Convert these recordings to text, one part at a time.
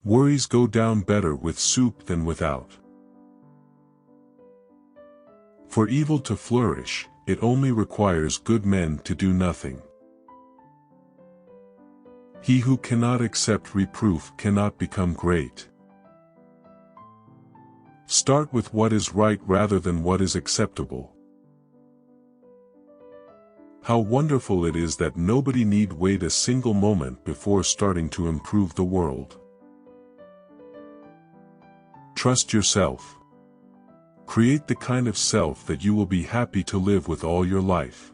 Worries go down better with soup than without. For evil to flourish, it only requires good men to do nothing. He who cannot accept reproof cannot become great. Start with what is right rather than what is acceptable. How wonderful it is that nobody need wait a single moment before starting to improve the world. Trust yourself. Create the kind of self that you will be happy to live with all your life.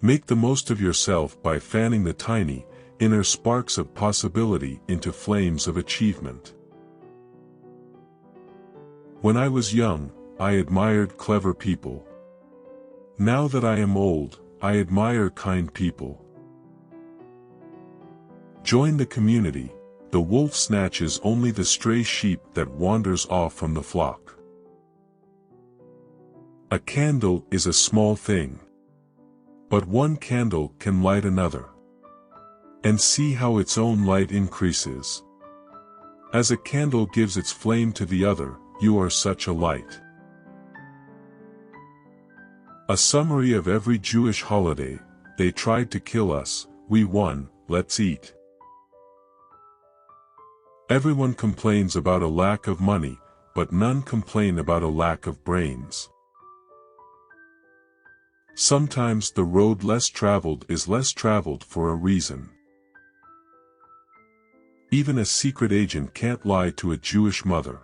Make the most of yourself by fanning the tiny, inner sparks of possibility into flames of achievement. When I was young, I admired clever people. Now that I am old, I admire kind people. Join the community. The wolf snatches only the stray sheep that wanders off from the flock. A candle is a small thing. But one candle can light another. And see how its own light increases. As a candle gives its flame to the other, you are such a light. A summary of every Jewish holiday: they tried to kill us, we won, let's eat. Everyone complains about a lack of money, but none complain about a lack of brains. Sometimes the road less traveled is less traveled for a reason. Even a secret agent can't lie to a Jewish mother.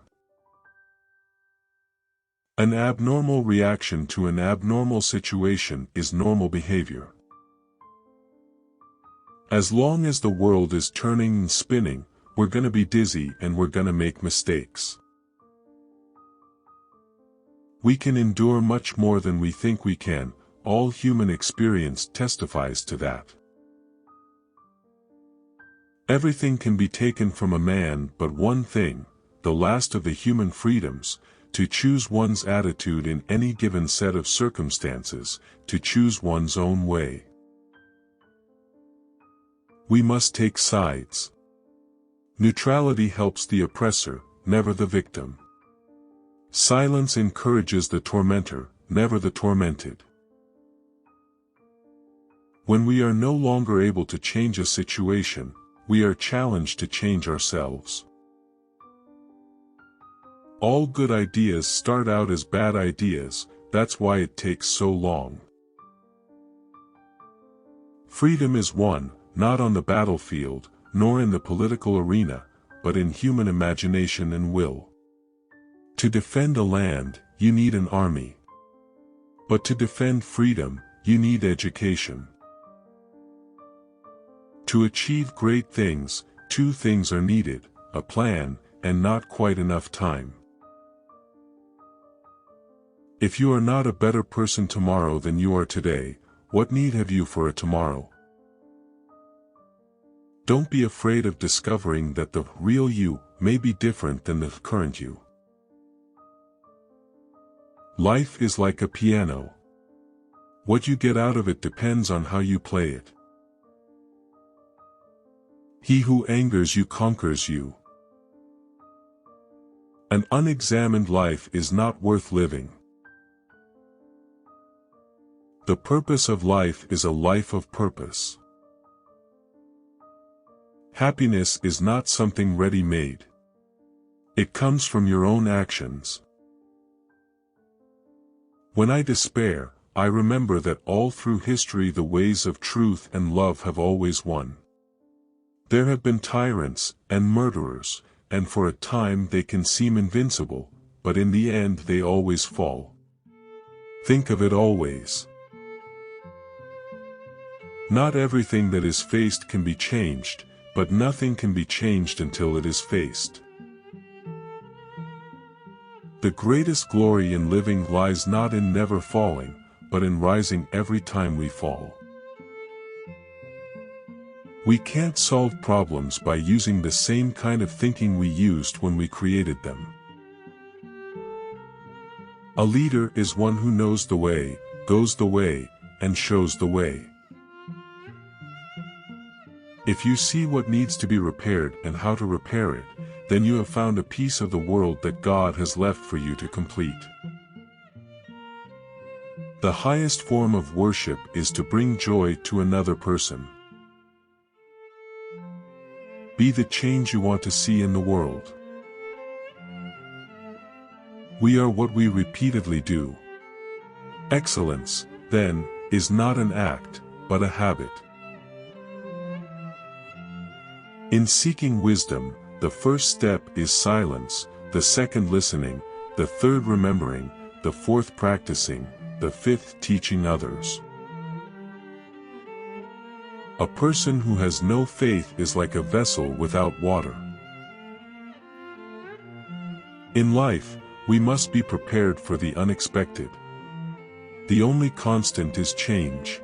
An abnormal reaction to an abnormal situation is normal behavior. As long as the world is turning and spinning, we're gonna be dizzy and we're gonna make mistakes. We can endure much more than we think we can. All human experience testifies to that. Everything can be taken from a man but one thing, the last of the human freedoms, to choose one's attitude in any given set of circumstances, to choose one's own way. We must take sides. Neutrality helps the oppressor, never the victim. Silence encourages the tormentor, never the tormented. When we are no longer able to change a situation, we are challenged to change ourselves. All good ideas start out as bad ideas, that's why it takes so long. Freedom is won, not on the battlefield, nor in the political arena, but in human imagination and will. To defend a land, you need an army. But to defend freedom, you need education. To achieve great things, two things are needed: a plan, and not quite enough time. If you are not a better person tomorrow than you are today, what need have you for a tomorrow? Don't be afraid of discovering that the real you may be different than the current you. Life is like a piano. What you get out of it depends on how you play it. He who angers you conquers you. An unexamined life is not worth living. The purpose of life is a life of purpose. Happiness is not something ready-made. It comes from your own actions. When I despair, I remember that all through history the ways of truth and love have always won. There have been tyrants and murderers, and for a time they can seem invincible, but in the end they always fall. Think of it always. Not everything that is faced can be changed, but nothing can be changed until it is faced. The greatest glory in living lies not in never falling, but in rising every time we fall. We can't solve problems by using the same kind of thinking we used when we created them. A leader is one who knows the way, goes the way, and shows the way. If you see what needs to be repaired and how to repair it, then you have found a piece of the world that God has left for you to complete. The highest form of worship is to bring joy to another person. Be the change you want to see in the world. We are what we repeatedly do. Excellence, then, is not an act, but a habit. In seeking wisdom, the first step is silence, the second listening, the third remembering, the fourth practicing, the fifth teaching others. A person who has no faith is like a vessel without water. In life, we must be prepared for the unexpected. The only constant is change.